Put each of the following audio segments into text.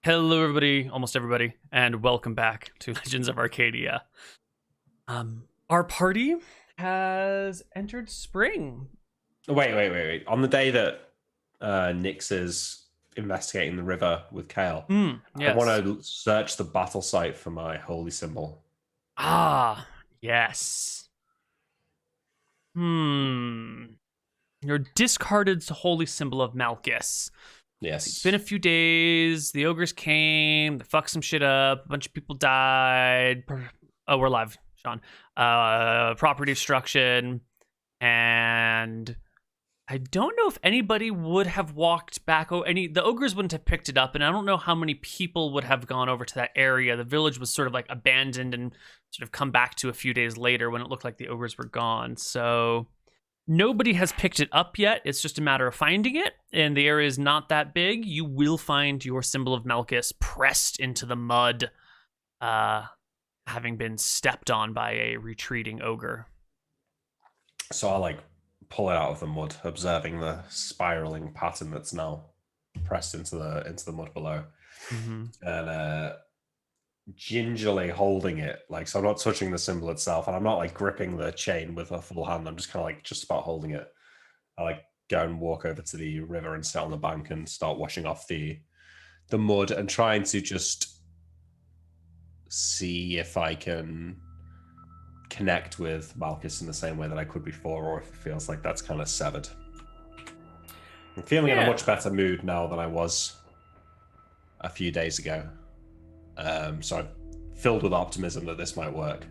Hello, everybody, almost everybody, and welcome back to Legends of Arcadia. Our party has entered spring. Wait. On the day that Nyx is investigating the river with Kale, Yes. I want to search the battle site for my holy symbol. Ah, yes. Your discarded holy symbol of Malchus. Yes. It's been a few days. The ogres came. They fucked some shit up. A bunch of people died. Oh, we're live, Sean. Property destruction. And I don't know if anybody would have walked back. The ogres wouldn't have picked it up. And I don't know how many people would have gone over to that area. The village was sort of like abandoned and sort of come back to a few days later when it looked like the ogres were gone. So nobody has picked it up yet. It's just a matter of finding it, and the area is not that big. You will find your symbol of Malchus pressed into the mud, having been stepped on by a retreating ogre. So I'll pull it out of the mud, observing the spiraling pattern that's now pressed into the mud below, and gingerly holding it, so I'm not touching the symbol itself, and I'm not gripping the chain with a full hand. I'm just kind of just about holding it. I go and walk over to the river and sit on the bank and start washing off the mud and trying to just see if I can connect with Malchus in the same way that I could before, or if it feels like that's kind of severed. I'm feeling in a much better mood now than I was a few days ago. So I'm filled with optimism that this might work.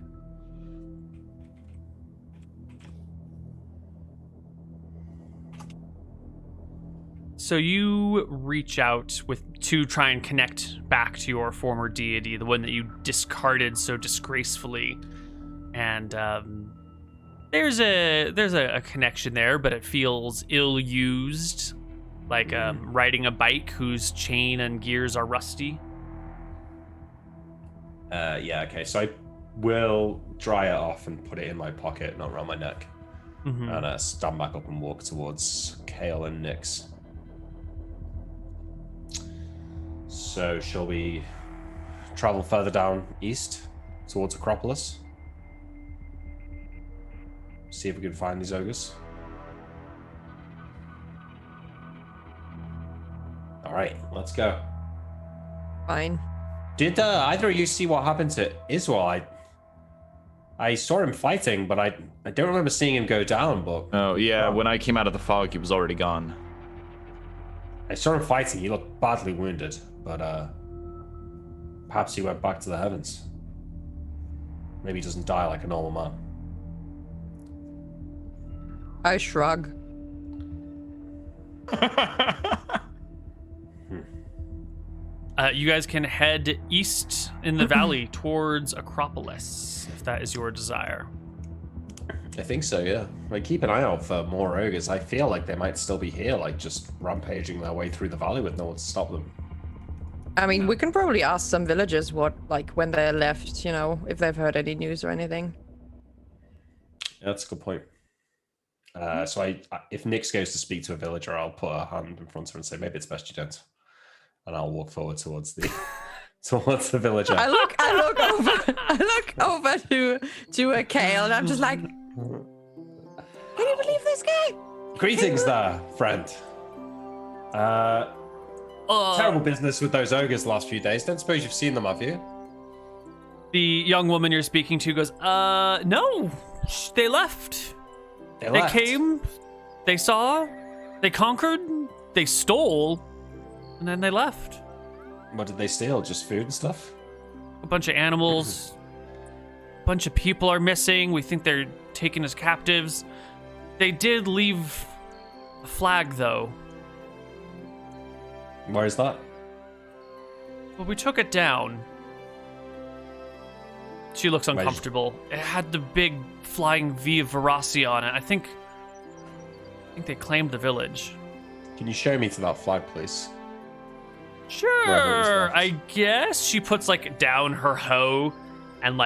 So you reach out to try and connect back to your former deity, the one that you discarded so disgracefully, and there's a connection there, but it feels ill-used, like riding a bike whose chain and gears are rusty. Okay, so I will dry it off and put it in my pocket, not around my neck, and stand back up and walk towards Kale and Nyx. So shall we travel further down east towards Acropolis? See if we can find these ogres. Alright, let's go. Fine. Did either of you see what happened to Israel? I saw him fighting, but I don't remember seeing him go down. But oh yeah, when I came out of the fog, he was already gone. I saw him fighting. He looked badly wounded, but perhaps he went back to the heavens. Maybe he doesn't die like a normal man. I shrug. You guys can head east in the valley towards Acropolis, if that is your desire. I think so, yeah. Keep an eye out for more ogres. I feel like they might still be here, just rampaging their way through the valley with no one to stop them. I mean, we can probably ask some villagers when they left, if they've heard any news or anything. Yeah, that's a good point. So if Nyx goes to speak to a villager, I'll put a hand in front of her and say, maybe it's best you don't. And I'll walk forward towards the villager. I look over to a Kale, and I'm just like, can you believe this guy? Greetings there, friend. Terrible business with those ogres the last few days. Don't suppose you've seen them, have you? The young woman you're speaking to goes, no, they left. They came, they saw, they conquered, they stole, and then they left. What did they steal? Just food and stuff? A bunch of animals. A bunch of people are missing. We think they're taken as captives. They did leave a flag, though. Where is that? Well, we took it down. She looks uncomfortable. It had the big flying V of Verasi on it. I think they claimed the village. Can you show me to that flag, please? Sure, I guess. She puts down her hoe and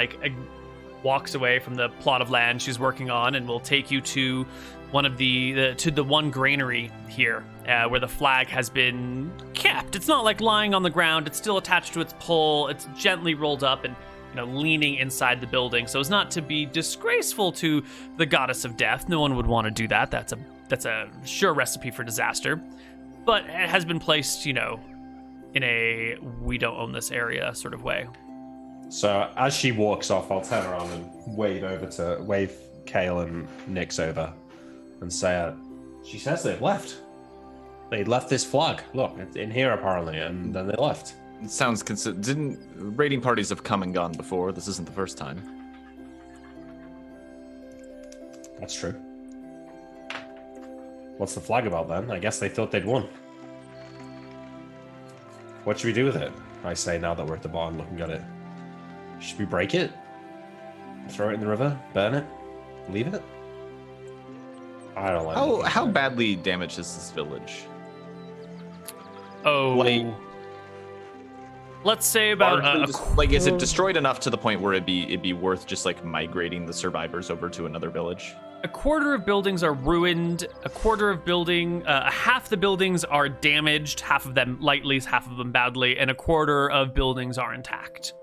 walks away from the plot of land she's working on and will take you to to the one granary here, where the flag has been kept. It's not like lying on the ground. It's still attached to its pole. It's gently rolled up and leaning inside the building, so as not to be disgraceful to the goddess of death. No one would want to do that. That's a sure recipe for disaster. But it has been placed, in a we don't own this area sort of way. So as she walks off, I'll turn around and wave Kale and Nyx over and say, she says they've left. They left this flag. Look, it's in here apparently, and then they left. It sounds didn't raiding parties have come and gone before? This isn't the first time. That's true. What's the flag about then? I guess they thought they'd won. What should we do with it? I say now that we're at the barn looking at it. Should we break it? Throw it in the river? Burn it? Leave it? I don't like How badly damaged is this village? Oh, let's say about is it destroyed enough to the point where it'd be worth just like migrating the survivors over to another village? a quarter of buildings are ruined. Half the buildings are damaged. Half of them lightly, half of them badly, and a quarter of buildings are intact.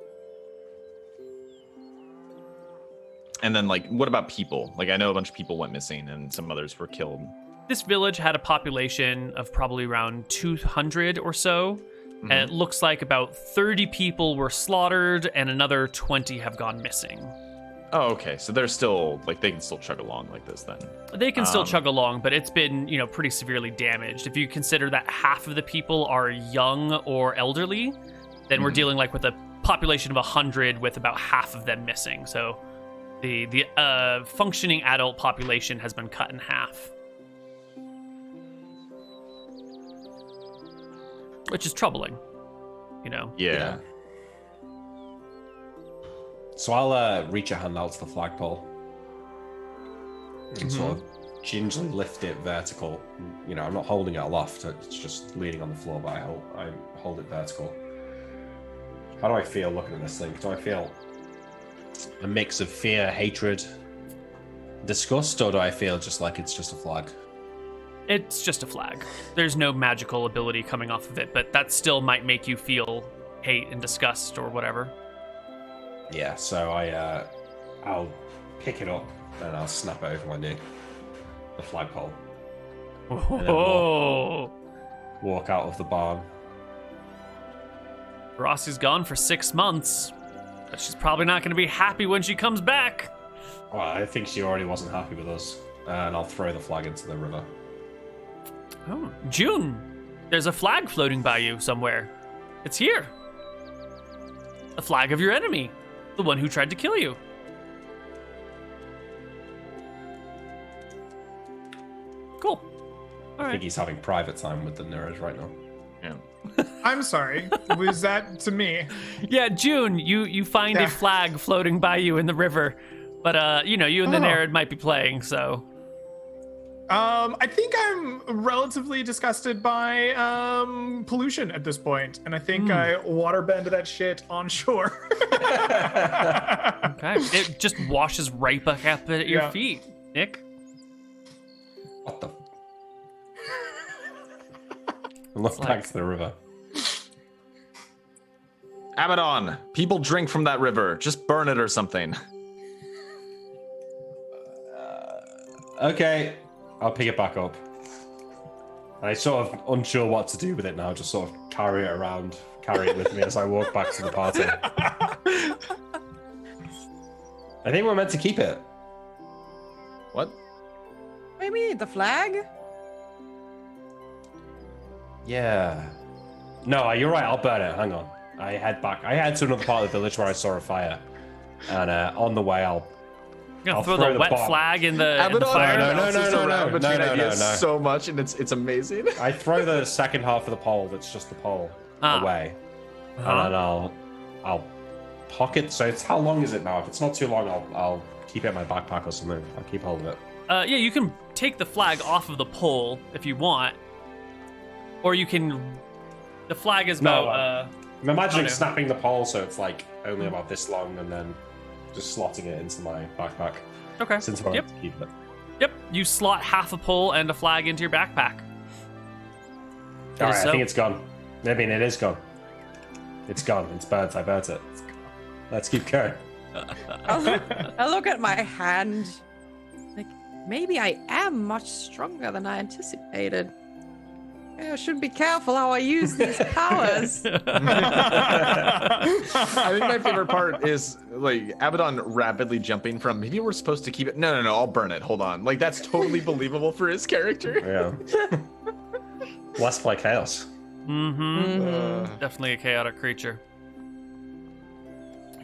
And then, like, what about people? Like, I know a bunch of people went missing and some others were killed. This village had a population of probably around 200 or so. Mm-hmm. And it looks like about 30 people were slaughtered and another 20 have gone missing. Oh, okay. So they're still, like, they can still chug along like this then. They can still chug along, but it's been, pretty severely damaged. If you consider that half of the people are young or elderly, then we're dealing like with a population of 100 with about half of them missing. So the functioning adult population has been cut in half. Which is troubling, Yeah. So I'll reach a hand out to the flagpole and sort of gingerly lift it vertical. I'm not holding it aloft, it's just leaning on the floor, but I hold it vertical. How do I feel looking at this thing? Do I feel a mix of fear, hatred, disgust, or do I feel just like it's just a flag? It's just a flag. There's no magical ability coming off of it, but that still might make you feel hate and disgust or whatever. Yeah, so I'll pick it up and I'll snap it over my knee, the flagpole. Oh! Walk out of the barn. Rossi's gone for 6 months, but she's probably not going to be happy when she comes back. Well, I think she already wasn't happy with us, and I'll throw the flag into the river. Oh, June, there's a flag floating by you somewhere. It's here. A flag of your enemy, the one who tried to kill you. Cool. All I right. think he's having private time with the Neros right now. Yeah. I'm sorry. Was that to me? Yeah, June, you find a flag floating by you in the river, but you and the Nerid might be playing, so. I think I'm relatively disgusted by pollution at this point, and I think I waterbend that shit on shore. Okay. It just washes right back up at your feet, Nick. What the? I look back to the river. Abaddon, people drink from that river. Just burn it or something. Okay, I'll pick it back up. I sort of unsure what to do with it now, just sort of carry it with me as I walk back to the party. I think we're meant to keep it. What? Maybe the flag? Yeah. No, you're right, I'll burn it. Hang on. I head back. I head to another part of the village where I saw a fire. And on the way, I'll Throw the wet flag in the fire. No. So much, and it's amazing. I throw the second half of the pole that's just the pole away. And then I'll pocket. So how long is it now? If it's not too long, I'll keep it in my backpack or something. I'll keep hold of it. Yeah, you can take the flag off of the pole if you want. Or you can... The flag is about... I'm imagining snapping the pole so it's like only about this long and then just slotting it into my backpack. Okay. Since we're Yep. to keep it. Yep, you slot half a pole and a flag into your backpack. All right, So- I think it's gone. I mean, it is gone. It's gone. It's burnt. I burnt it. Let's keep going. I look at my hand. Like, maybe I am much stronger than I anticipated. Maybe I should be careful how I use these powers. I think my favorite part is like Abaddon rapidly jumping from maybe we're supposed to keep it. No, I'll burn it. Hold on. Like that's totally believable for his character. Yeah. Let's play chaos. Definitely a chaotic creature.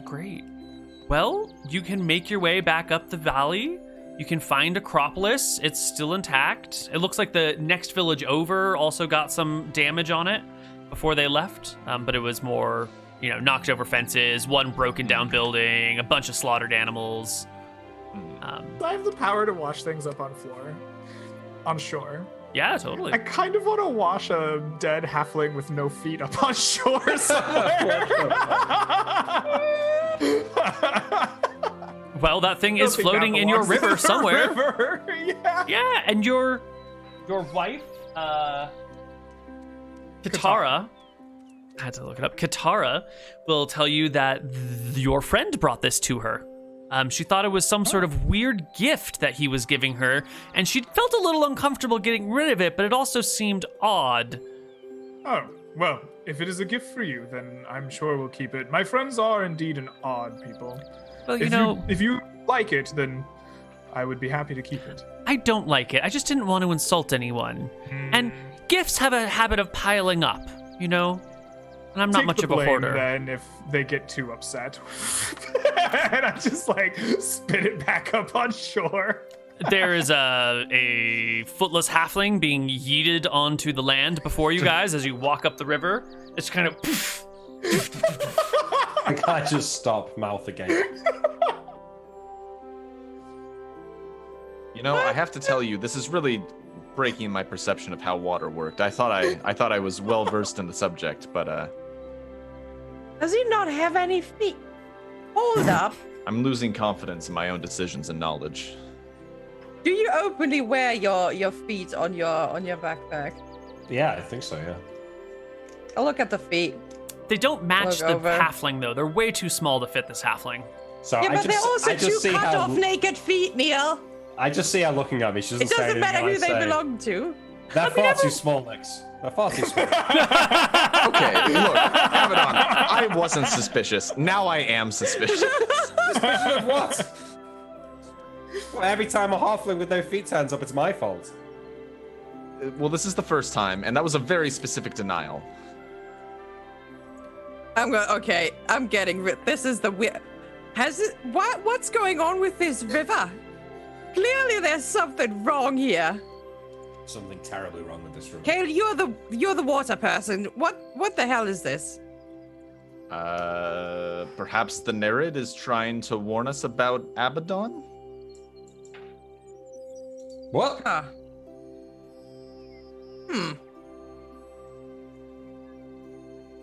Great. Well, you can make your way back up the valley. You can find Acropolis. It's still intact. It looks like the next village over also got some damage on it before they left, but it was more, knocked over fences, one broken down building, a bunch of slaughtered animals. I have the power to wash things up on shore. Yeah, totally. I kind of want to wash a dead halfling with no feet up on shore somewhere. Well, that thing is Don't think floating that in your belongs river in the somewhere. river. Yeah. Yeah, and your wife, Katara, I had to look it up. Katara will tell you that your friend brought this to her. She thought it was some sort of weird gift that he was giving her, and she felt a little uncomfortable getting rid of it, but it also seemed odd. Oh, well, if it is a gift for you, then I'm sure we'll keep it. My friends are indeed an odd people. Well, If you like it, then I would be happy to keep it. I don't like it. I just didn't want to insult anyone. And gifts have a habit of piling up, And I'm not Take much the of a blame, hoarder. Then if they get too upset, and I just spit it back up on shore. There is a footless halfling being yeeted onto the land before you guys as you walk up the river. It's kind of poof. I can't just stop mouth again. I have to tell you, this is really breaking my perception of how water worked. I thought I was well versed in the subject, but Does he not have any feet? Hold up. I'm losing confidence in my own decisions and knowledge. Do you openly wear your feet on your backpack? Yeah, I think so, yeah. I'll look at the feet. They don't match Look the over. halfling, though. They're way too small to fit this halfling. So Yeah, but they're also I just two see cut how off naked feet, Neal. I just see her looking at me. She doesn't It say doesn't matter anything. who they I say, belong to. They're far too small, Nix. They're far too small. Okay, look, Abaddon, I wasn't suspicious. Now I am suspicious. What? Well, every time a halfling with no feet turns up, it's my fault. Well, this is the first time, and that was a very specific denial. I'm getting rid. This is the weird. What's going on with this river? Clearly, there's something wrong here. Something terribly wrong with this room. Kale, you're the water person. What the hell is this? Perhaps the Nerid is trying to warn us about Abaddon? What? Huh.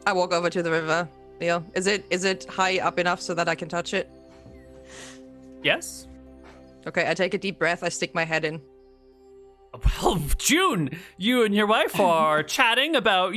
I walk over to the river. Neal, is it high up enough so that I can touch it? Yes? Okay, I take a deep breath. I stick my head in. Well, June, you and your wife are chatting about,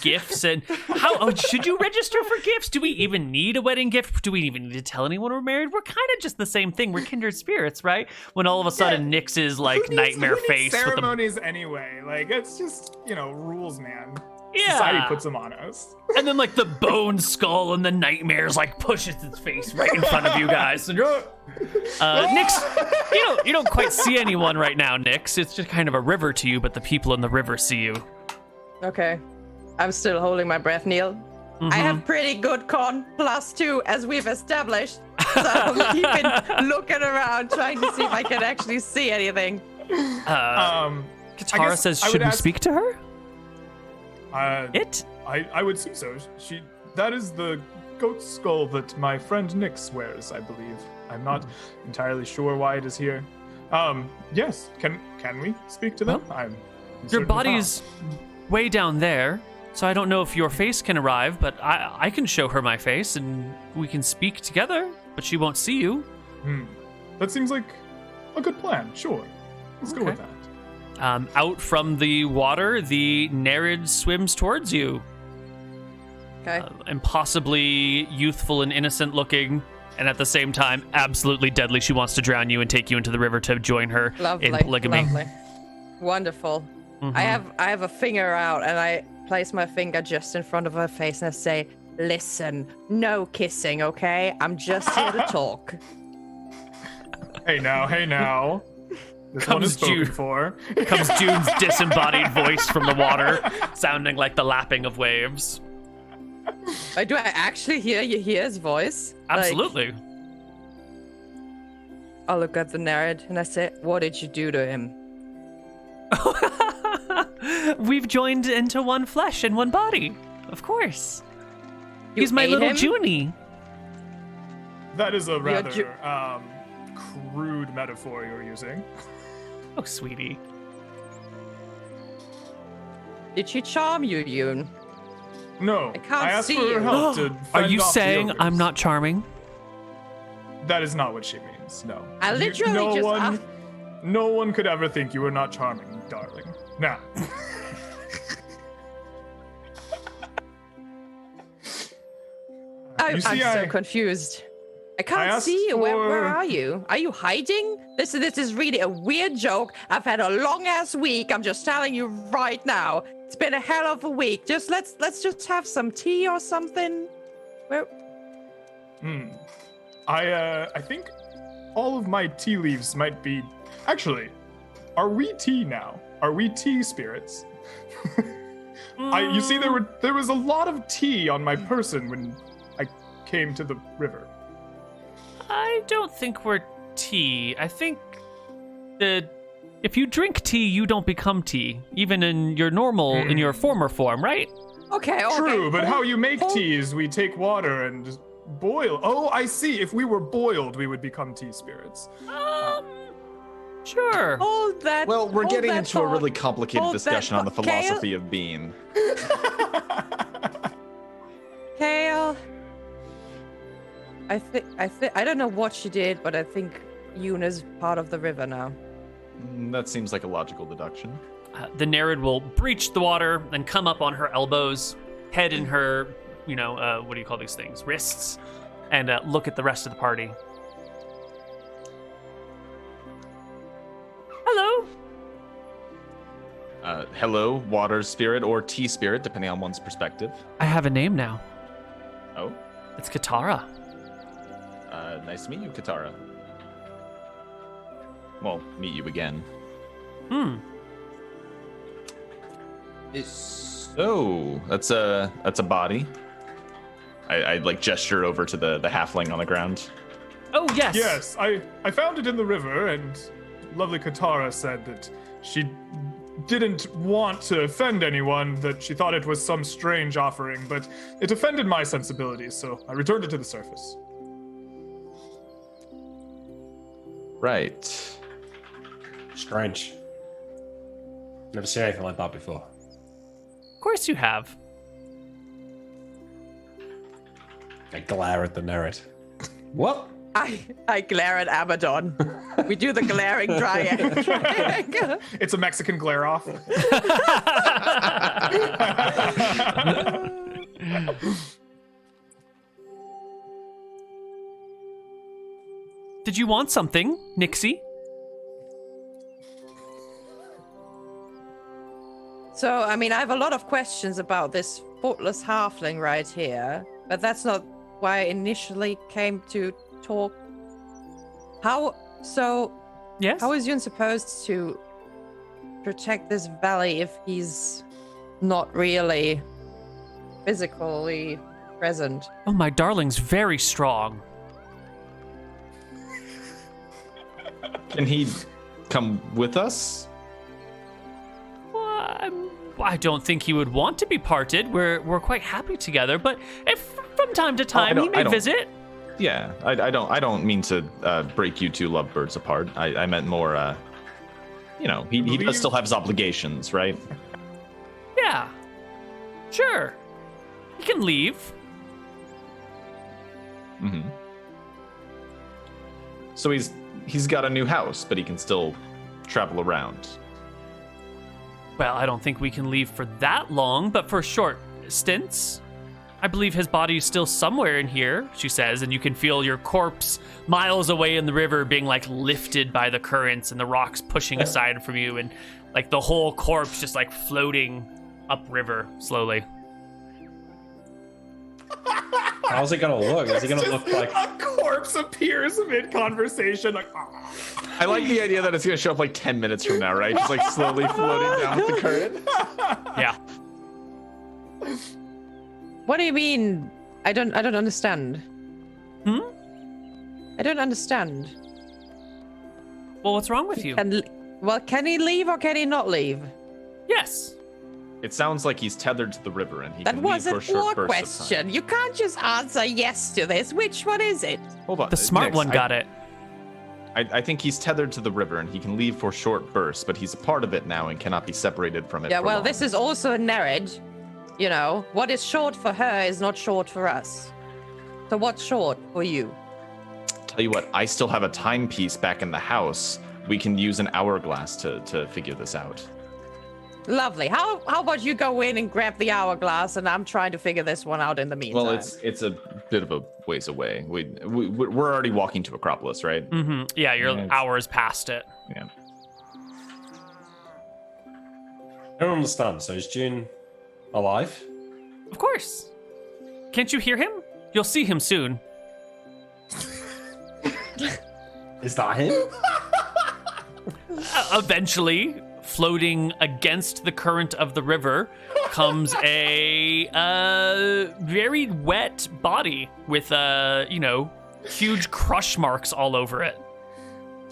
gifts and how should you register for gifts? Do we even need a wedding gift? Do we even need to tell anyone we're married? We're kind of just the same thing. We're kindred spirits, right? When all of a sudden Nix's nightmare who needs face with the ceremonies anyway. It's just rules, man. Yeah. Society puts them on us. and then the bone skull and the nightmares pushes its face right in front of you guys. And Nix, you don't quite see anyone right now, Nix. It's just kind of a river to you, but the people in the river see you. Okay. I'm still holding my breath, Neal. I have pretty good con +2, as we've established. So I'm keeping looking around, trying to see if I can actually see anything. Katara says, should we speak to her? I would assume so. That is the goat skull that my friend Nix wears, I believe. I'm not entirely sure why it is here. Yes. Can we speak to them? Your body's way down there, so I don't know if your face can arrive, but I can show her my face and we can speak together, but she won't see you. That seems like a good plan. Sure. Let's go with that. Out from the water, the Nereid swims towards you. Okay. Impossibly youthful and innocent looking, and at the same time, absolutely deadly. She wants to drown you and take you into the river to join her in polygamy. Lovely. Wonderful. I have a finger out, and I place my finger just in front of her face, and I say, "Listen, no kissing, okay? I'm just here to talk." Hey now. This one is spoken for. Comes June's disembodied voice from the water, sounding like the lapping of waves. Do I actually hear his voice? Absolutely. I look at the Nereid and I say, "What did you do to him?" We've joined into one flesh and one body. Of course. You He's my ate little him? Junie. That is a rather crude metaphor you're using. Oh, sweetie. Did she charm you, Yoon? No, I can't asked see for her you. help to Are fend you off the saying ogres. I'm not charming? That is not what she means. No. I literally No one could ever think you were not charming, darling. Now. I'm see, so confused. I can't asked see you. Where for- are you? Are you hiding? This is really a weird joke. I've had a long ass week. I'm just telling you right now. It's been a hell of a week. Just let's just have some tea or something. Where? I think all of my tea leaves might be. Actually, are we tea now? Are we tea spirits? You see, there was a lot of tea on my person when I came to the river. I don't think we're tea. I think that if you drink tea, you don't become tea, even in your in your former form, right? Okay. True, but how you make tea is we take water and boil. Oh, I see. If we were boiled, we would become tea spirits. Sure. Hold that. Well, we're hold getting that into a thought. really complicated Hold that discussion on the thought. Kale? philosophy of being. Kale. I don't know what she did, but I think Yoon is part of the river now. That seems like a logical deduction. The Nereid will breach the water and come up on her elbows, head in her, what do you call these things? Wrists, and look at the rest of the party. Hello. Hello, water spirit or tea spirit, depending on one's perspective. I have a name now. Oh, It's Katara. nice to meet you, Katara. Well, meet you again. So that's a body. I like gesture over to the halfling on the ground. Oh, yes. Yes, I found it in the river, and lovely Katara said that she didn't want to offend anyone, that she thought it was some strange offering, but it offended my sensibilities, so I returned it to the surface. Right. Strange. Never seen anything like that before. Of course you have. I glare at the Nereid. What? I glare at Abaddon. We do the glaring triangle. It's a Mexican glare off. Did you want something, Nixie? So, I mean, I have a lot of questions about this footless halfling right here, but that's not why I initially came to talk. Yes. How is Yoon supposed to protect this valley if he's not really physically present? Oh, my darling's very strong. Can he come with us? I don't think he would want to be parted. We're quite happy together, but if from time to time he may visit. Yeah, I don't mean to break you two lovebirds apart. I meant more. He does still have his obligations, right? Yeah. Sure. He can leave. Mm-hmm. So he's got a new house, but he can still travel around. Well, I don't think we can leave for that long, but for short stints. I believe his body is still somewhere in here, she says, and you can feel your corpse miles away in the river being like lifted by the currents and the rocks pushing aside from you, and like the whole corpse just like floating upriver slowly. How's it gonna look? Is it gonna look like a corpse appears mid-conversation? Like, I like the idea that it's gonna show up like 10 minutes from now, right? Just like slowly floating down with the current. Yeah. What do you mean? I don't understand. I don't understand. Well, what's wrong with you? Can he leave or can he not leave? Yes. It sounds like he's tethered to the river and he That can leave was for a a short poor burst of time. question. You can't just answer yes to this. Which one is it? Hold on. The smart Nix, one got it. I think he's tethered to the river and he can leave for short bursts, but he's a part of it now and cannot be separated from it. Yeah, for well, long. this is also a marriage. You know, what is short for her is not short for us. So what's short for you? Tell you what, I still have a timepiece back in the house. We can use an hourglass to figure this out. Lovely. How about you go in and grab the hourglass, and I'm trying to figure this one out in the meantime. Well, it's a bit of a ways away. We're already walking to Acropolis, right? Mm-hmm. Yeah, you're hours past it. Yeah. I don't understand. So is June alive? Of course. Can't you hear him? You'll see him soon. Is that him? Eventually, floating against the current of the river, comes a very wet body with huge crush marks all over it.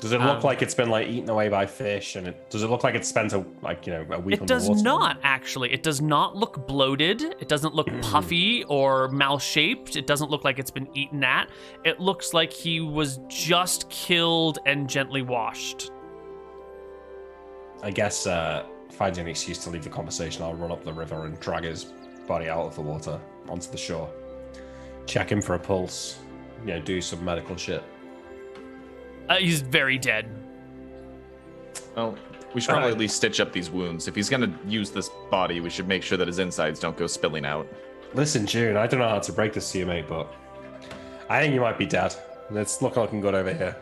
Does it look like it's been like eaten away by fish? And does it look like it's spent a week on the water? It does not, actually. It does not look bloated. It doesn't look puffy or mal-shaped. It doesn't look like it's been eaten at. It looks like he was just killed and gently washed. I guess finding an excuse to leave the conversation, I'll run up the river and drag his body out of the water onto the shore. Check him for a pulse. Do some medical shit. He's very dead. Well, we should probably at least stitch up these wounds. If he's going to use this body, we should make sure that his insides don't go spilling out. Listen, June, I don't know how to break this to you, mate, but I think you might be dead. It's looking good over here.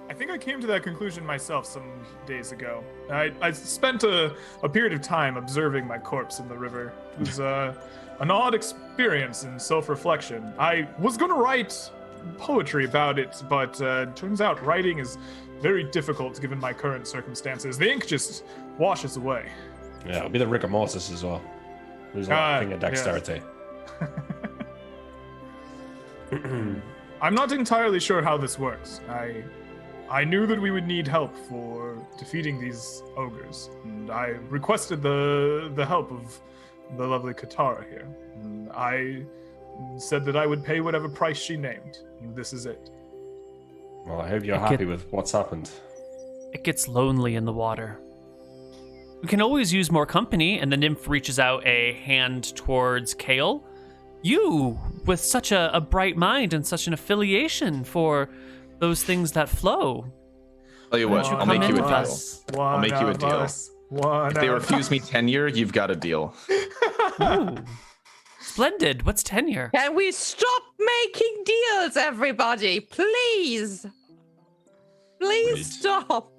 I think I came to that conclusion myself some days ago. I spent a period of time observing my corpse in the river. It was an odd experience in self-reflection. I was going to write poetry about it, but turns out writing is very difficult given my current circumstances. The ink just washes away. Yeah, it'll be the rigor mortis as well. Lose a lot of finger dexterity. I'm not entirely sure how this works. I knew that we would need help for defeating these ogres, and I requested the help of the lovely Katara here. And I said that I would pay whatever price she named, and this is it. Well, I hope you're happy with what's happened. It gets lonely in the water. We can always use more company, and the nymph reaches out a hand towards Kale. You, with such a bright mind and such an affiliation for those things that flow. Tell you what, I'll make you a deal. I'll make you a deal. If they refuse me tenure, you've got a deal. Ooh. Splendid. What's tenure? Can we stop making deals, everybody? Please. Please stop.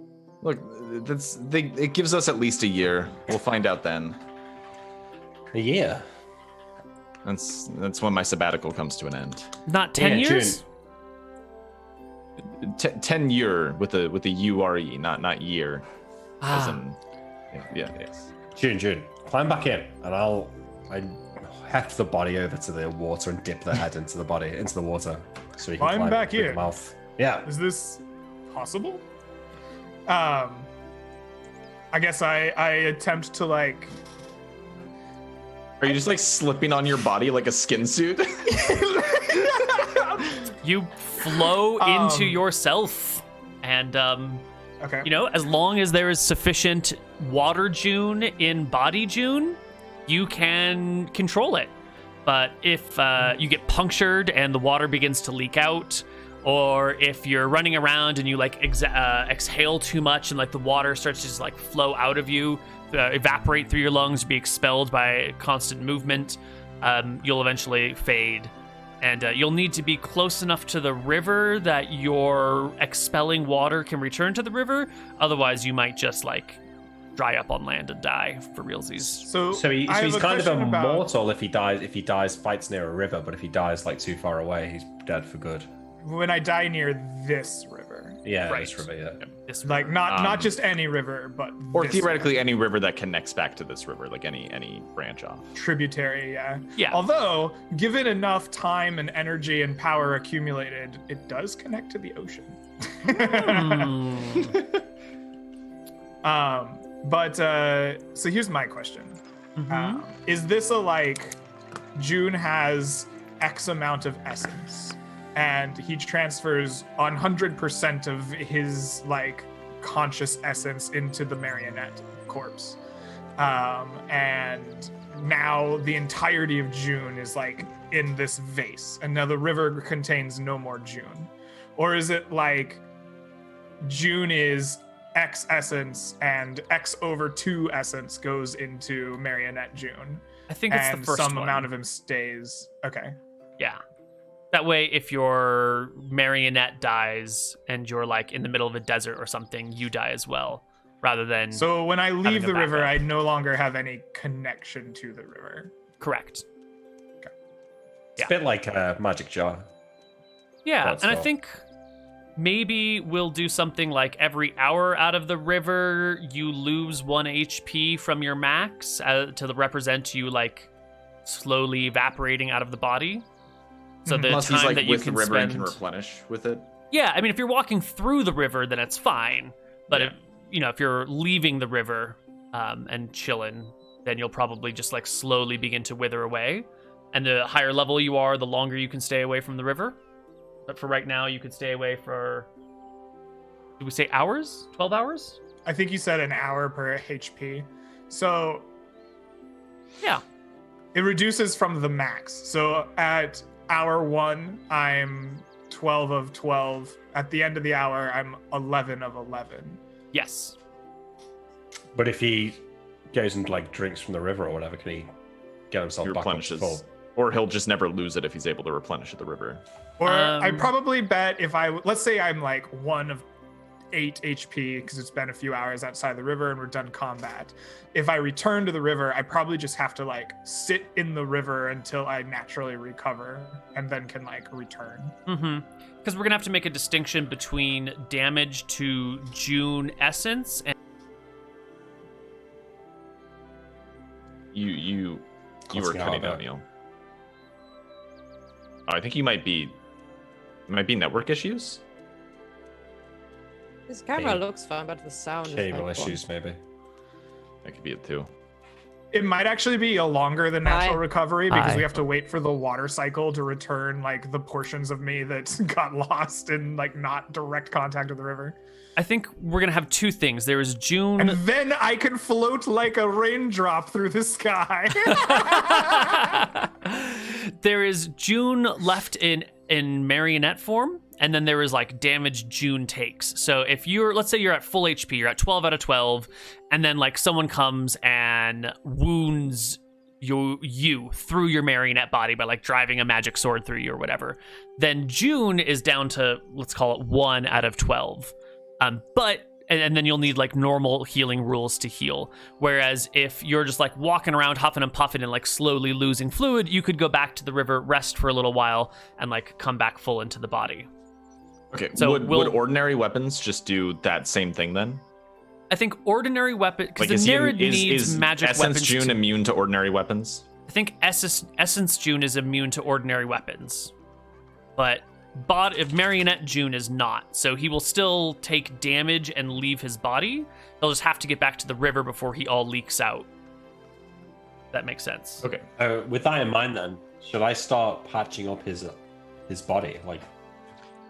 Look, it gives us at least a year. We'll find out then. A year? That's when my sabbatical comes to an end. Not 10 years? June. Tenure with a U-R-E, not year. As in, yeah. June, climb back in, and I heft the body over to the water and dip the head into the water, so you can climb back through in. the mouth. Yeah. Is this possible? I guess I attempt to like. Are you just like slipping on your body like a skin suit? You flow into yourself, and Okay. as long as there is sufficient water June in body June, you can control it. But if you get punctured and the water begins to leak out, or if you're running around and you like exhale too much and like the water starts to just like flow out of you, evaporate through your lungs, be expelled by constant movement, you'll eventually fade. And you'll need to be close enough to the river that your expelling water can return to the river. Otherwise, you might just like dry up on land and die for realsies. So he's kind of immortal if he dies, fights near a river, but if he dies like too far away, he's dead for good. When I die near this river. Yeah, Right. this river, yeah. This Like not just any river, but Or this theoretically any river that connects back to this river, like any branch off. tributary, yeah. Yeah. Although, given enough time and energy and power accumulated, it does connect to the ocean. So here's my question. Is this a like June has X amount of essence and he transfers 100% of his like conscious essence into the marionette corpse, and now the entirety of June is like in this vase and now the river contains no more June? Or is it like June is X essence and X over 2 essence goes into marionette June? I think it's and the first some one. amount of him stays. Okay. Yeah. That way, if your marionette dies and you're like in the middle of a desert or something, you die as well, rather than. So when I leave a the river, backup. I no longer have any connection to the river. Correct. It's a bit like a magic jar. Yeah, That's and I all. think maybe we'll do something like every hour out of the river, you lose 1 HP from your max to represent you like slowly evaporating out of the body. So the Unless time he's like that you with can the river spend. and can replenish with it. Yeah, I mean, if you're walking through the river, then it's fine. But Yeah. if you're leaving the river and chilling, then you'll probably just like slowly begin to wither away. And the higher level you are, the longer you can stay away from the river. But for right now, you could stay away for, did we say hours? 12 hours? I think you said an hour per HP. So Yeah. it reduces from the max. So at hour 1, I'm 12 of 12. At the end of the hour, I'm 11 of 11. Yes. But if he goes and like drinks from the river or whatever, can he get himself He back up to replenishes. full? Or he'll just never lose it if he's able to replenish at the river. Or I Um, probably bet if let's say I'm like 1 of 8 HP because it's been a few hours outside the river and we're done combat. If I return to the river, I probably just have to like sit in the river until I naturally recover and then can like return. Mm-hmm. Because we're going to have to make a distinction between damage to June essence and You were Cutting out cutting a out, bit. Neal. Oh, I think you might be network issues. This camera Hey. looks fine, but the sound Cable is like issues, maybe. That could be it too. It might actually be a longer than natural Hi. recovery because Hi. we have to wait for the water cycle to return like the portions of me that got lost in like not direct contact with the river. I think we're going to have 2 things. There is June. And then I can float like a raindrop through the sky. There is June left in marionette form, and then there is like damage June takes. So if let's say you're at full HP, you're at 12 out of 12, and then like someone comes and wounds you through your marionette body by like driving a magic sword through you or whatever, then June is down to, let's call it 1 out of 12. And then you'll need like normal healing rules to heal. Whereas if you're just like walking around huffing and puffing and like slowly losing fluid, you could go back to the river, rest for a little while, and like come back full into the body. Okay. So would we'll- ordinary weapons just do that same thing then? I think ordinary weapon, because Like the Nerid needs is magic Essence weapons. June immune to ordinary weapons? I think Essence June is immune to ordinary weapons, but if Marionette June is not, so he will still take damage and leave his body. He'll just have to get back to the river before he all leaks out. That makes sense. Okay. With that in mind, then, should I start patching up his body, like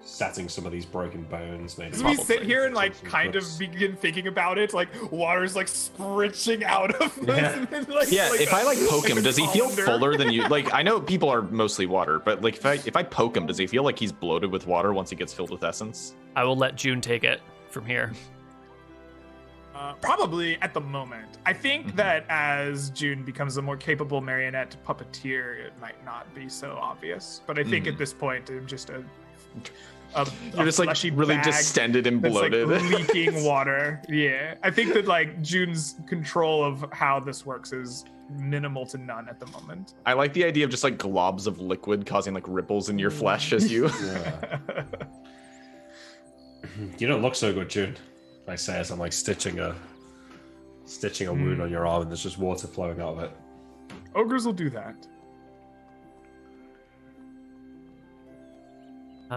setting some of these broken bones. Maybe As we sit here and like Some kind of crooks. begin thinking about it, like water's like spritching out of this. Yeah. And then, like, Yeah, like if I like poke him, a does he feel colander. fuller than you? Like, I know people are mostly water, but like if I poke him, does he feel like he's bloated with water once he gets filled with essence? I will let June take it from here. Probably at the moment. I think Mhm. that as June becomes a more capable marionette puppeteer, it might not be so obvious. But I think at this point, I'm just a You're just like fleshy really bag distended and that's like bloated. leaking water. Yeah, I think that like June's control of how this works is minimal to none at the moment. I like the idea of just like globs of liquid causing like ripples in your flesh as you. Yeah. You don't look so good, June. I say as I'm like stitching a wound on your arm, and there's just water flowing out of it. Ogres will do that.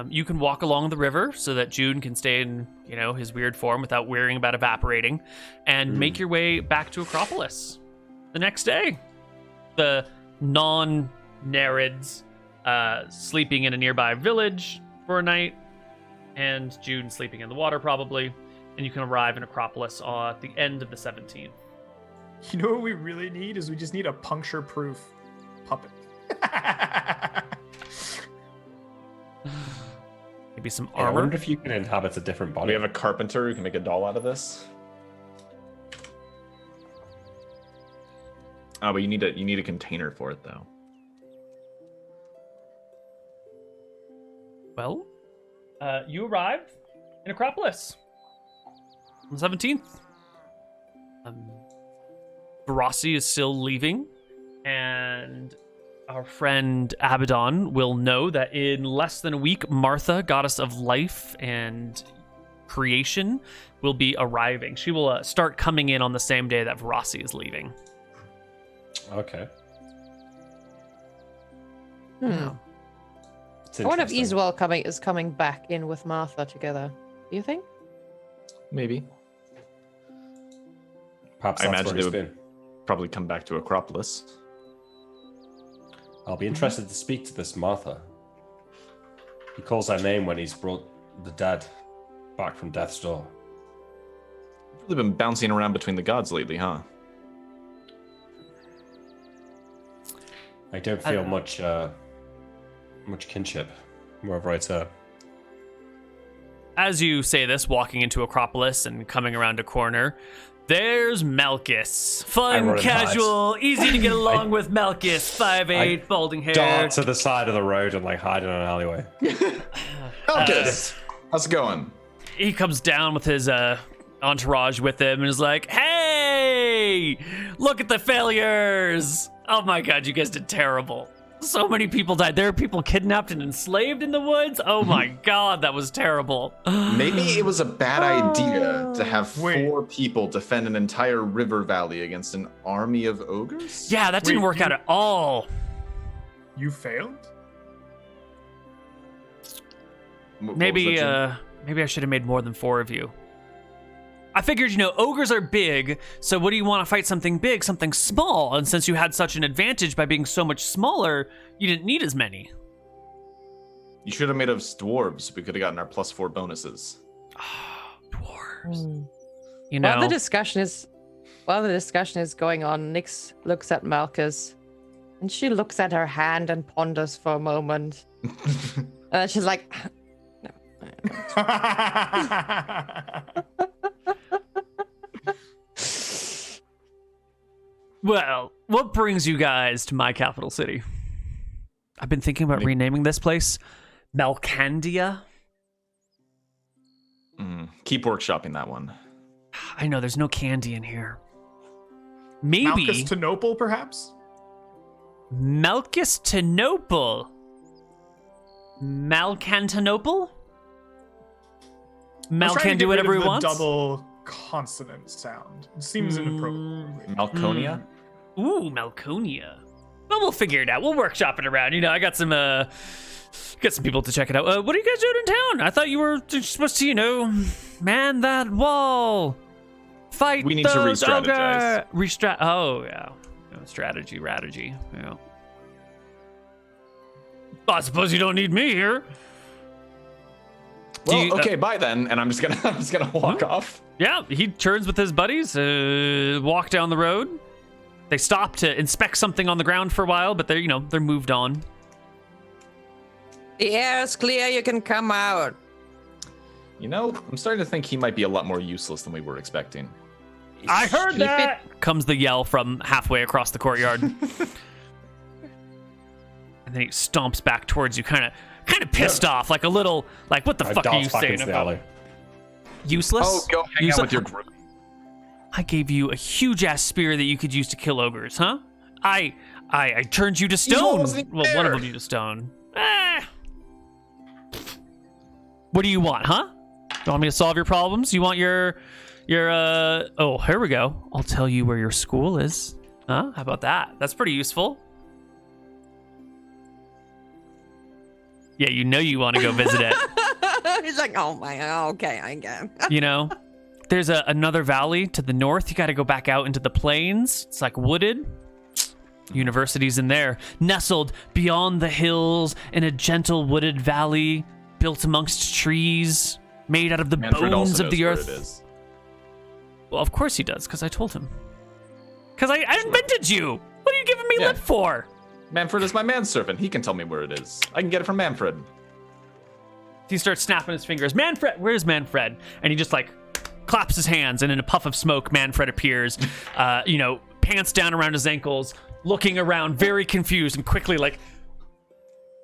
You can walk along the river so that June can stay in, his weird form without worrying about evaporating, and make your way back to Acropolis the next day. The non-Nerids sleeping in a nearby village for a night, and June sleeping in the water probably, and you can arrive in Acropolis at the end of the 17th. You know what we really need is we just need a puncture-proof puppet. Maybe some I armor. wonder if you can inhabit a different body. We have a carpenter who can make a doll out of this. Oh, but you need a container for it though. Well, you arrive in Acropolis on the 17th. Barassi is still leaving, and our friend Abaddon will know that in less than a week, Martha, goddess of life and creation, will be arriving. She will start coming in on the same day that Barassi is leaving. Okay. It's I wonder if interesting. Iswell is coming back in with Martha together. Do you think? Maybe. Perhaps I that's imagine where they he's would been. probably come back to Acropolis. I'll be interested to speak to this Martha. He calls her name when he's brought the dead back from death's door. Really been bouncing around between the gods lately, huh? I don't feel much kinship wherever I turn. As you say this, walking into Acropolis and coming around a corner, there's Malchus. I Fun, run and casual, easy to get along with Malchus. 5'8", balding hair. Dart to the side of the road and like hide in an alleyway. Malchus, how's it going? He comes down with his entourage with him and is like, "Hey, look at the failures! Oh my god, you guys did terrible. So many people died. There are people kidnapped and enslaved in the woods. Oh my god, that was terrible." Maybe it was a bad idea to have Wait. 4 people defend an entire river valley against an army of ogres? Yeah, that didn't Wait, work out at all. You failed? What was Maybe that, Jim? maybe I should have made more than 4 of you. I figured, ogres are big, so what do you want to fight something big, something small? And since you had such an advantage by being so much smaller, you didn't need as many. You should have made us dwarves. We could have gotten our +4 bonuses. Dwarves. While the discussion is going on, Nyx looks at Malchus, and she looks at her hand and ponders for a moment. And then she's like, Well, what brings you guys to my capital city? I've been thinking about renaming this place Malcandia. Keep workshopping that one. I know there's no candy in here. Maybe Malchus to Nople, perhaps? Malchustinople. Malcantinople? Mal can do whatever he wants. Double consonant sound. It seems inappropriate. Malconia? Ooh, Malconia. Well, we'll figure it out. We'll workshop it around. I got some people to check it out. What are you guys doing in town? I thought you were supposed to, man that wall. Fight. We need to those re-strategize. ogre. Oh yeah. Strategy. Yeah. I suppose you don't need me here. Well, okay, bye then. And I'm just gonna walk off. Yeah, he turns with his buddies, walk down the road. They stop to inspect something on the ground for a while, but they're moved on. The air is clear. You can come out. I'm starting to think he might be a lot more useless than we were expecting. I heard that! Comes the yell from halfway across the courtyard. And then he stomps back towards you, kind of pissed off, like a little, like, what the fuck are you saying about useless? Oh, go hang out with your group. I gave you a huge ass spear that you could use to kill ogres, huh? I turned you to stone. Well, one of them you to stone. What do you want, huh? You want me to solve your problems? You want your oh, here we go. I'll tell you where your school is. Huh? How about that? That's pretty useful. Yeah, you want to go visit it. He's like, oh my, okay, I can. There's another valley to the north. You got to go back out into the plains. It's like wooded. University's in there, nestled beyond the hills in a gentle wooded valley, built amongst trees, made out of the bones of the earth. Well, of course he does, because I told him. Because I invented you. What are you giving me lip for? Manfred is my manservant. He can tell me where it is. I can get it from Manfred. He starts snapping his fingers. Manfred, where's Manfred? And he just like claps his hands, and in a puff of smoke, Manfred appears, pants down around his ankles, looking around, very confused, and quickly like,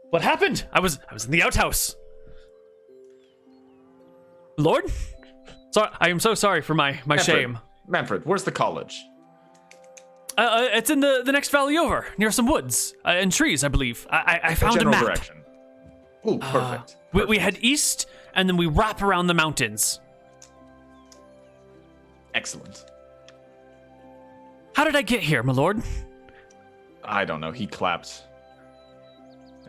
what happened? I was in the outhouse. Lord? Sorry, I am so sorry for my shame. Manfred, where's the college? It's in the next valley over, near some woods and trees, I believe. I found a map. Direction. Ooh, perfect. We head east, and then we wrap around the mountains. Excellent. How did I get here, my lord? I don't know. He clapped.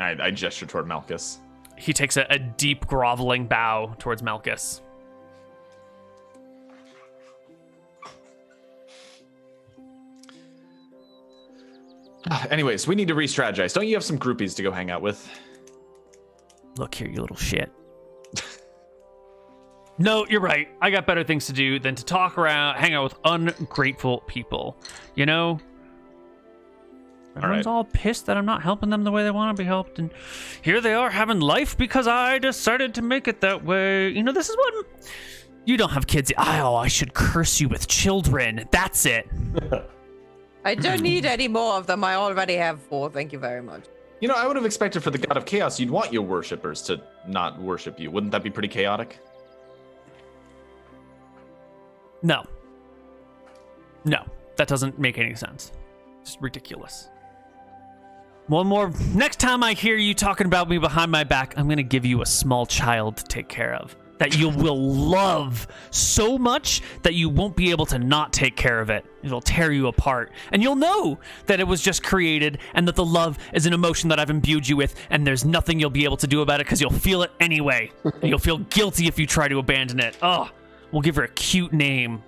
I gestured toward Malchus. He takes a deep, groveling bow towards Malchus. Anyways, we need to re-strategize. Don't you have some groupies to go hang out with? Look here, you little shit. No, you're right. I got better things to do than to talk around, hang out with ungrateful people. Everyone's all pissed that I'm not helping them the way they want to be helped, and here they are having life because I decided to make it that way. This is what... You don't have kids. I should curse you with children. That's it. I don't need any more of them. I already have 4. Thank you very much. I would have expected for the god of chaos, you'd want your worshippers to not worship you. Wouldn't that be pretty chaotic? No, that doesn't make any sense. It's ridiculous. One more. Next time I hear you talking about me behind my back, I'm going to give you a small child to take care of that you will love so much that you won't be able to not take care of it. It'll tear you apart. And you'll know that it was just created and that the love is an emotion that I've imbued you with, and there's nothing you'll be able to do about it because you'll feel it anyway. And you'll feel guilty if you try to abandon it. Oh, we'll give her a cute name.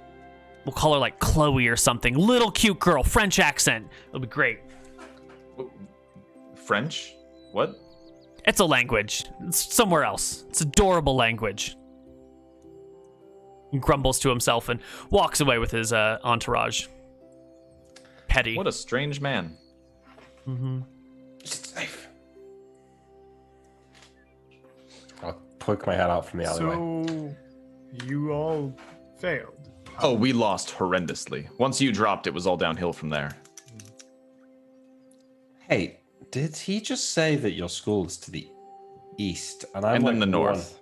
We'll call her like Chloe or something. Little cute girl, French accent. It'll be great. French? What? It's a language. It's somewhere else. It's adorable language. He grumbles to himself and walks away with his entourage. Petty. What a strange man. Mm-hmm. Safe. I'll poke my head out from the alleyway. So, you all failed. Oh, we lost horrendously. Once you dropped, it was all downhill from there. Hey, did he just say that your school is to the east? And in the north.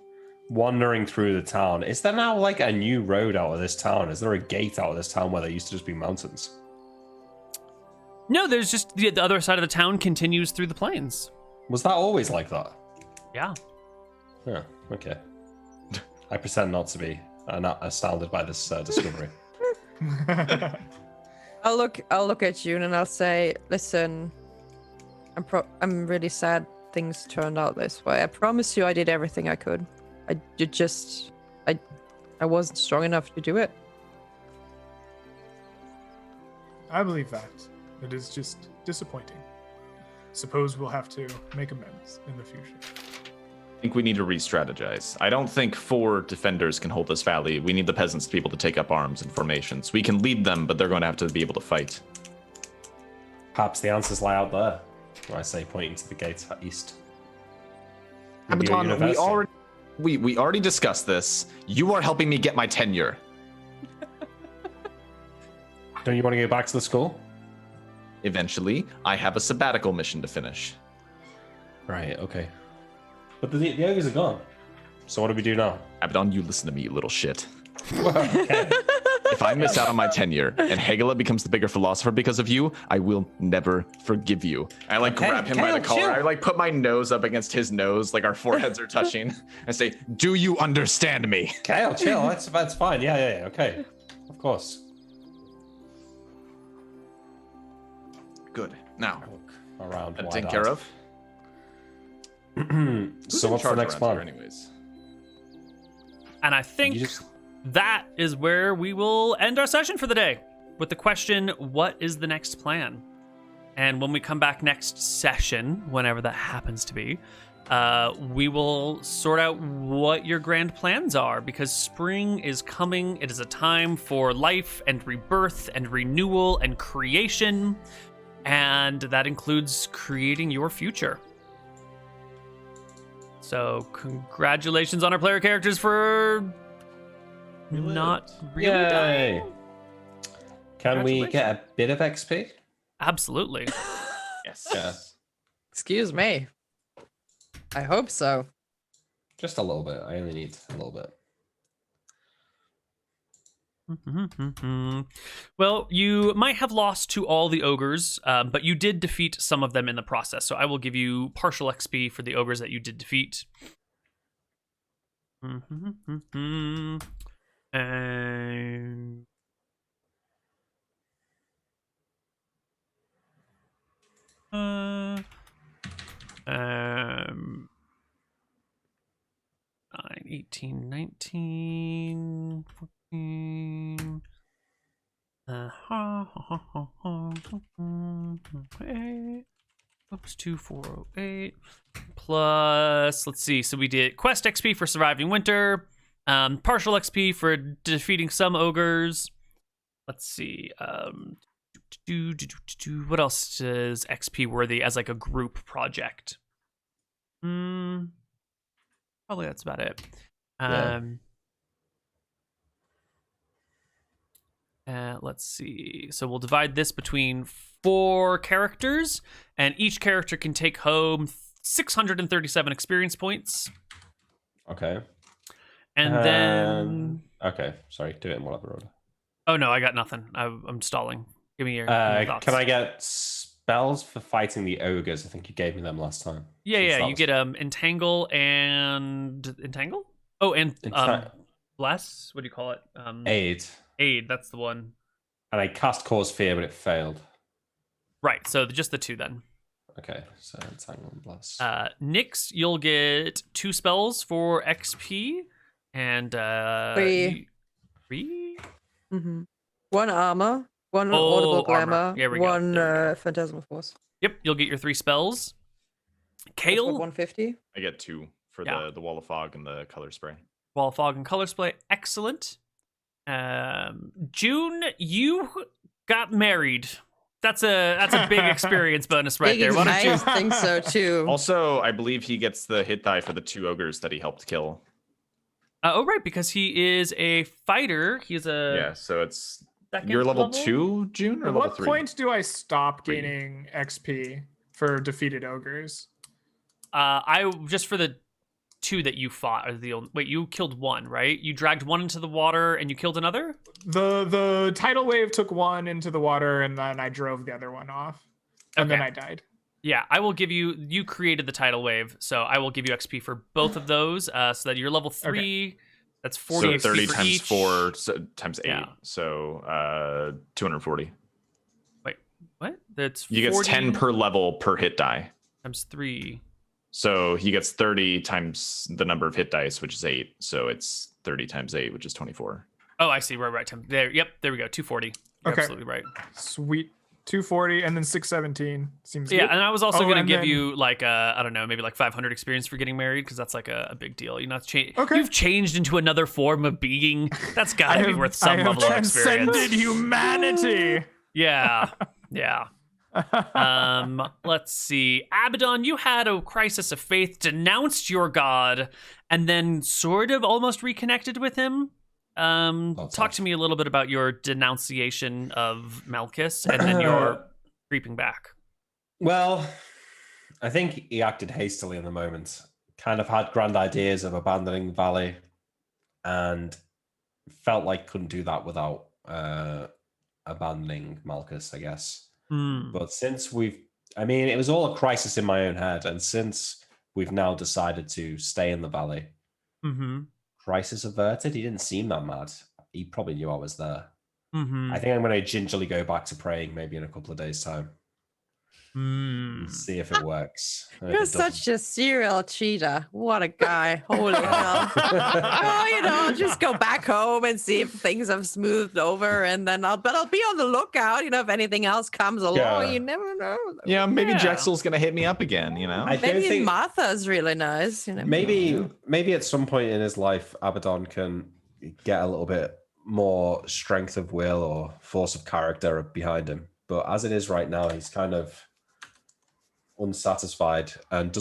Wandering through the town. Is there now like a new road out of this town? Is there a gate out of this town where there used to just be mountains? No, there's just the other side of the town continues through the plains. Was that always like that? Yeah. Yeah, okay. I pretend not to be not astounded by this discovery. I'll look at you and I'll say, listen, I'm really sad things turned out this way. I promise you I did everything I could. I wasn't strong enough to do it. I believe that. It is just disappointing. Suppose we'll have to make amends in the future. I think we need to re-strategize. I don't think 4 defenders can hold this valley. We need the peasants to be able to take up arms and formations. We can lead them, but they're going to have to be able to fight. Perhaps the answers lie out there. I say, pointing to the gates east. Abaddon, we already discussed this. You are helping me get my tenure. Don't you want to go back to the school? Eventually, I have a sabbatical mission to finish. Right, okay. But the ogres are gone. So what do we do now? Abaddon, you listen to me, you little shit. Okay. If I miss out on my tenure and Hegela becomes the bigger philosopher because of you, I will never forgive you. I grab him by the collar. Chill. I put my nose up against his nose, like our foreheads are touching, and say, "Do you understand me?" Kale, chill. That's fine. Yeah. Okay. Of course. Good. Now, Look around. that taken care of. So what's the next plan? Anyways. And I think that is where we will end our session for the day with the question, what is the next plan? And when we come back next session, whenever that happens to be, we will sort out what your grand plans are, because spring is coming. It is a time for life and rebirth and renewal and creation. And that includes creating your future. So congratulations on our player characters for not really dying. Can we get a bit of XP? Absolutely. Yes. Yeah. Excuse me. I hope so. Just a little bit. I only need a little bit. Well, you might have lost to all the ogres, but you did defeat some of them in the process. So I will give you partial XP for the ogres that you did defeat. And 18, 19, 14. Oops, 2408 plus, let's see, so we did quest XP for surviving winter, partial XP for defeating some ogres. Let's see, what else is XP worthy as like a group project? Probably that's about it. Let's see. So we'll divide this between 4 characters, and each character can take home 637 experience points. Okay. And then... Okay, sorry. Do it in whatever order. Oh, no, I got nothing. I'm stalling. Give me your thoughts. Can I get spells for fighting the ogres? I think you gave me them last time. Yeah. You get Entangle and... Entangle? Oh, and Bless? What do you call it? Aid, that's the one. And I cast Cause Fear, but it failed. Right, so just the 2 then. Okay, so Entangle and Bless. Nyx, you'll get 2 spells for XP, and 3. 3? Mm-hmm. 1 armor, 1 audible glamour, Here we 1 go. phantasmal force. Yep, you'll get your 3 spells. Kale, 150. I get 2 for the wall of fog and the color spray. Wall of Fog and Color Spray, excellent. June, you got married. That's a big experience bonus right there. Why don't you? I think so too. Also, I believe he gets the hit die for the 2 ogres that he helped kill. Oh, right, because he is a fighter. He's a so it's second you're level level? 2, June, or At level what 3? point do I stop gaining XP for defeated ogres? I just for the 2 that you fought are the only. Wait, you killed 1, right? You dragged 1 into the water and you killed another? The tidal wave took 1 into the water, and then I drove the other one off, and then I died. Yeah, I will give you. You created the tidal wave, so I will give you XP for both of those. So that you're level 3. Okay. That's 40 so 30 XP for times each. 4 times 8. Yeah. So 240. Wait, what? That's 40 you get 10 per level per hit die. Times 3. So he gets 30 times the number of hit dice, which is 8. So it's 30 times 8, which is 24. Oh, I see. Right. There. Yep. There we go. 240. You're Okay. absolutely right. Sweet. 240, and then 617 seems Yeah, good. and I was also going to and give then- you like I don't know, maybe like 500 experience for getting married because that's like a big deal. You know, Okay. You've changed into another form of being. That's got to be worth some level of experience. transcended humanity. Yeah, yeah. Let's see. Abaddon, you had a crisis of faith, denounced your god, and then sort of almost reconnected with him. Talk to me a little bit about your denunciation of Malchus and then your creeping back. Well, I think he acted hastily in the moment. Kind of had grand ideas of abandoning the valley, and felt like couldn't do that without abandoning Malchus, I guess. But since it was all a crisis in my own head, and since we've now decided to stay in the valley, crisis averted. He didn't seem that mad. He probably knew I was there. I think I'm going to gingerly go back to praying maybe in a couple of days' time. See if it works. You're such a serial cheater. What a guy. Holy hell. Oh, just go back home and see if things have smoothed over, and then I'll be on the lookout, if anything else comes along. Yeah. You never know. Yeah, maybe Yeah. Jexel's gonna hit me up again, I don't Maybe think Martha's really nice. maybe at some point in his life, Abaddon can get a little bit more strength of will or force of character behind him. But as it is right now, he's kind of unsatisfied and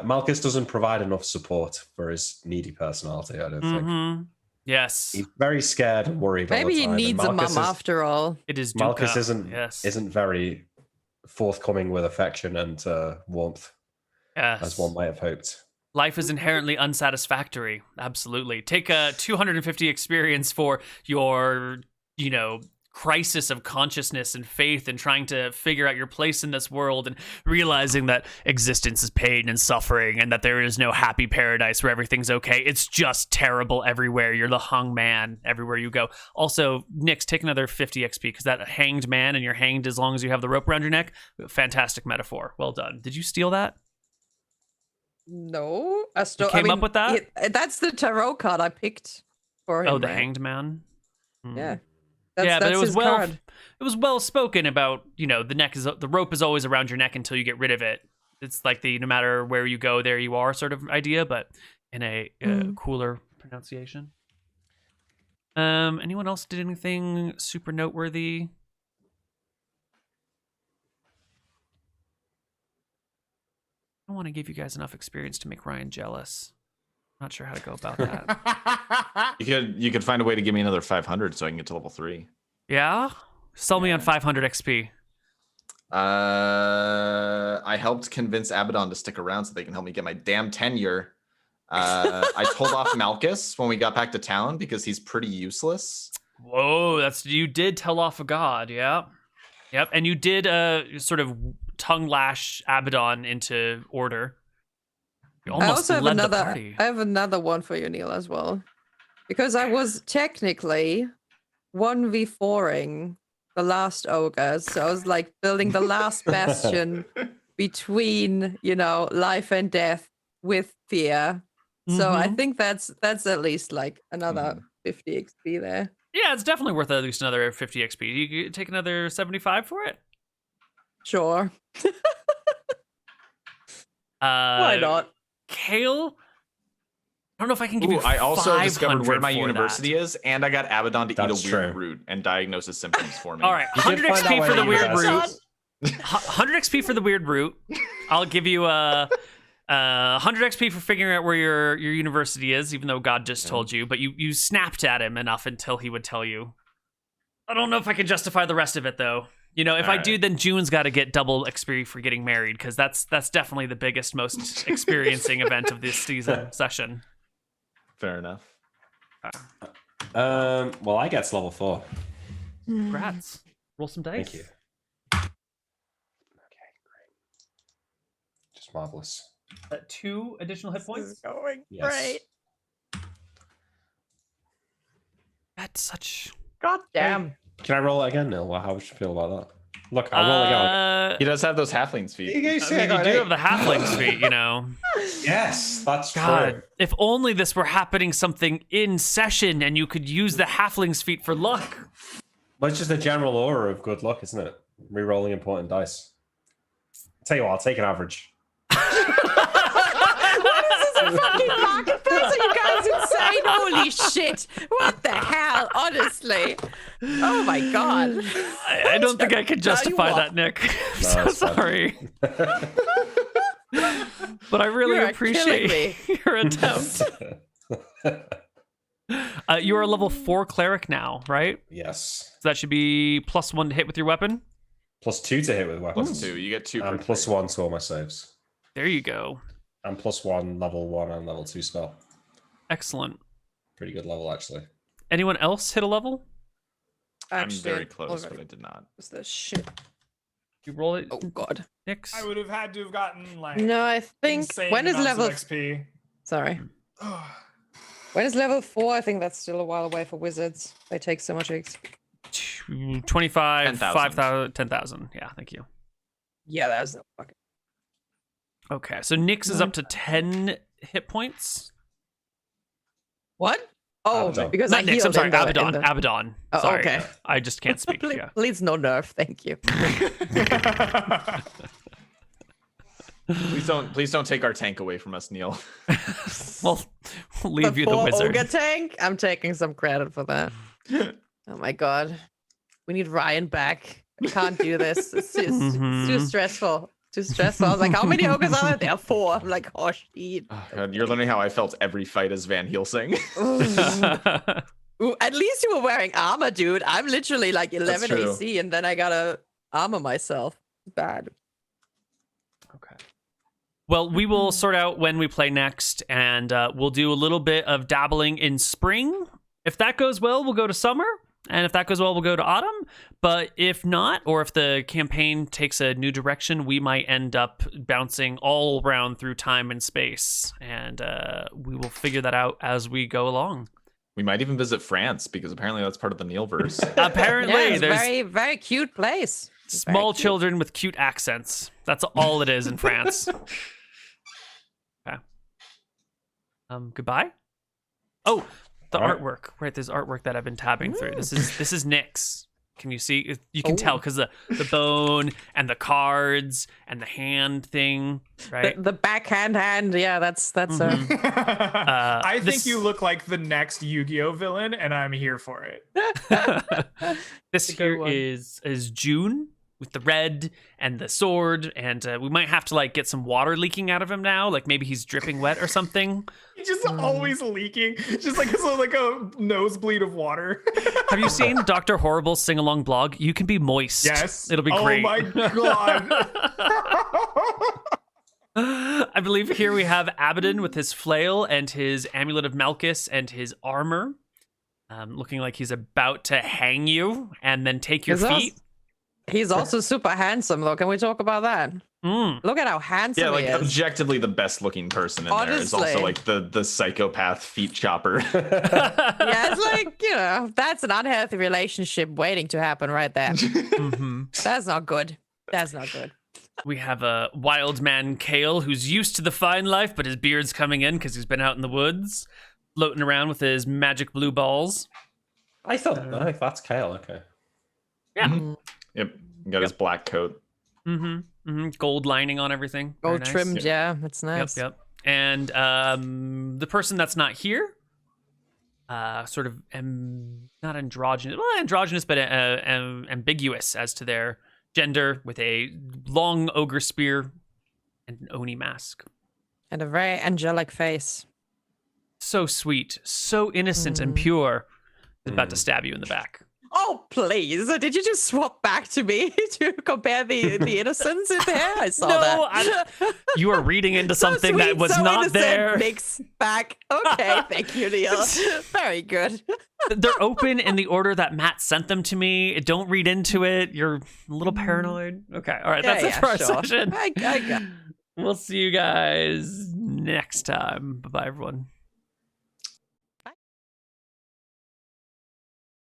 Malchus doesn't provide enough support for his needy personality, I don't think. Yes. He's very scared and worried all Maybe the he time. and needs a Malchus mum is- after all. It is Malchus Duca. isn't very forthcoming with affection and warmth Yes. as one might have hoped. Life is inherently unsatisfactory. Absolutely. Take a 250 experience for your, crisis of consciousness and faith and trying to figure out your place in this world and realizing that existence is pain and suffering and that there is no happy paradise where everything's okay. It's just terrible everywhere. You're the hung man everywhere you go. Also, Nix, take another 50 XP because that hanged man and you're hanged as long as you have the rope around your neck. Fantastic metaphor. Well done. Did you steal that? No. You came up with that? That's the tarot card I picked for him. Oh, the right? hanged man? Yeah. But That's it was his well. card. It was well spoken about. The rope is always around your neck until you get rid of it. It's like the no matter where you go, there you are sort of idea, but in a cooler pronunciation. Anyone else did anything super noteworthy? I don't want to give you guys enough experience to make Ryan jealous. Not sure how to go about that. You could find a way to give me another 500 so I can get to level 3. Yeah? Sell me on 500 XP. I helped convince Abaddon to stick around so they can help me get my damn tenure. I told off Malchus when we got back to town because he's pretty useless. Whoa, you did tell off a god, yeah. Yep, and you did sort of tongue lash Abaddon into order. You I almost also have led the party. I have another one for you, Neal, as well. Because I was technically 1v4ing the last ogres. So I was like building the last bastion between, life and death with fear. So I think that's at least like another 50 XP there. Yeah, it's definitely worth at least another 50 XP. You take another 75 for it? Sure. Why not? Kale? I don't know if I can give you I also discovered where my 500 for university that. is, and I got Abaddon to That's eat a weird true. root and diagnose his symptoms for me. All right, You did 100 find out XP where for the the weird university root. is. 100 XP for the weird root. I'll give you 100 XP for figuring out where your university is, even though God just told you. But you snapped at him enough until he would tell you. I don't know if I can justify the rest of it though. If I do, then June's got to get double XP for getting married because that's definitely the biggest, most experiencing event of this season session. Fair enough. Well, I get to level 4. Congrats. Roll some dice. Thank you. Okay, great. Just marvelous. 2 additional hit This points. is going Yes. great. That's such. God damn. Can I roll it again, Neil? How would you feel about that? Look, I'll roll again. He does have those halflings feet. I mean, you do have the halfling's feet, Yes, that's God, true. if only this were happening something in session and you could use the halfling's feet for luck. But it's just a general aura of good luck, isn't it? Rerolling important dice. Tell you what, I'll take an average. What is this, a fucking marketplace? Are you guys insane? Holy shit. What the hell? Honestly. Oh my god. I don't think I can justify that, Nick. I'm so it's fine. sorry. But I really You are appreciate your attempt. You are a level 4 cleric now, right? Yes. So that should be +1 to hit with your weapon. +2 to hit with weapons. +2. You get 2 per And +1 to all my saves. There you go. And +1 level 1 and level 2 spell. Excellent. Pretty good level, actually. Anyone else hit a level? I'm very close, but I did not. What's this shit? You roll it, Oh god. Nix. I would have had to have gotten like No, I think insane when is amounts level of XP. Sorry. When is level 4? I think that's still a while away for wizards. They take so much XP. 25, 10,000. 5,000, 10,000. Yeah, thank you. Yeah, that's no fucking. Okay, so Nix is up to 10 hit points. What? Oh, Abaddon. because Not I Nix, I'm healed sorry, in the- Abaddon. in the- Abaddon. Oh, Sorry. okay. I just can't speak. Please, Yeah. please no nerf, thank you. Please don't take our tank away from us, Neal. Well, we'll leave you the Before wizard. Ogre tank, I'm taking some credit for that. Oh my god. We need Ryan back. I can't do this. It's too stressful. Too stressful. I was like, how many ogres are there? There are 4. I'm like, oh shit. Oh, God, you're learning how I felt every fight as Van Helsing. Ooh, at least you were wearing armor, dude. I'm literally like 11 true. AC and then I gotta armor myself. Bad. Okay. Well, we will sort out when we play next, and we'll do a little bit of dabbling in spring. If that goes well, we'll go to summer. And if that goes well, we'll go to autumn. But if not, or if the campaign takes a new direction, we might end up bouncing all around through time and space. And we will figure that out as we go along. We might even visit France because apparently that's part of the Nealverse. Apparently, Yeah, it's a there's very, very cute place. It's very small cute. children with cute accents. That's all it is in France. Okay. Goodbye. Oh, the All right. artwork. Right, there's artwork that I've been tabbing through. This is Nick's. Can you see? You can tell because the bone and the cards and the hand thing, right? The backhand hand, yeah, that's I this- think you look like the next Yu-Gi-Oh villain, and I'm here for it. This a good here one. is June with the red and the sword, and we might have to like get some water leaking out of him now. Like maybe he's dripping wet or something. He's just always leaking, just like a nosebleed of water. Have you seen Dr. Horrible's sing-along blog? You can be moist. Yes, It'll be great. Oh my god. I believe here we have Abaddon with his flail and his amulet of Malchus and his armor. Looking like he's about to hang you and then take your Is that- feet. He's also super handsome, though. Can we talk about that? Look at how handsome Yeah, like he is. objectively the best looking person in there is also Honestly. like the psychopath feet chopper. Yeah, it's like, that's an unhealthy relationship waiting to happen right there. That's not good. That's not good. We have a wild man Kale who's used to the fine life, but his beard's coming in because he's been out in the woods, floating around with his magic blue balls. I thought, no, that's Kale, okay. Yeah. Yep, got his black coat. Gold lining on everything. Very Gold nice. trimmed, yeah, it's nice. Yep. And the person that's not here, sort of not androgynous, well, androgynous, but ambiguous as to their gender, with a long ogre spear and an Oni mask. And a very angelic face. So sweet, so innocent and pure. Is about to stab you in the back. Oh, please. Did you just swap back to me to compare the innocence in there? I saw that. You are reading into So something that sweet, was so not innocent, there. Mix back. Okay, thank you, Neal. Very good. They're open in the order that Matt sent them to me. Don't read into it. You're a little paranoid. Okay, all right, that's it for our session. I got We'll see you guys next time. Bye-bye, everyone.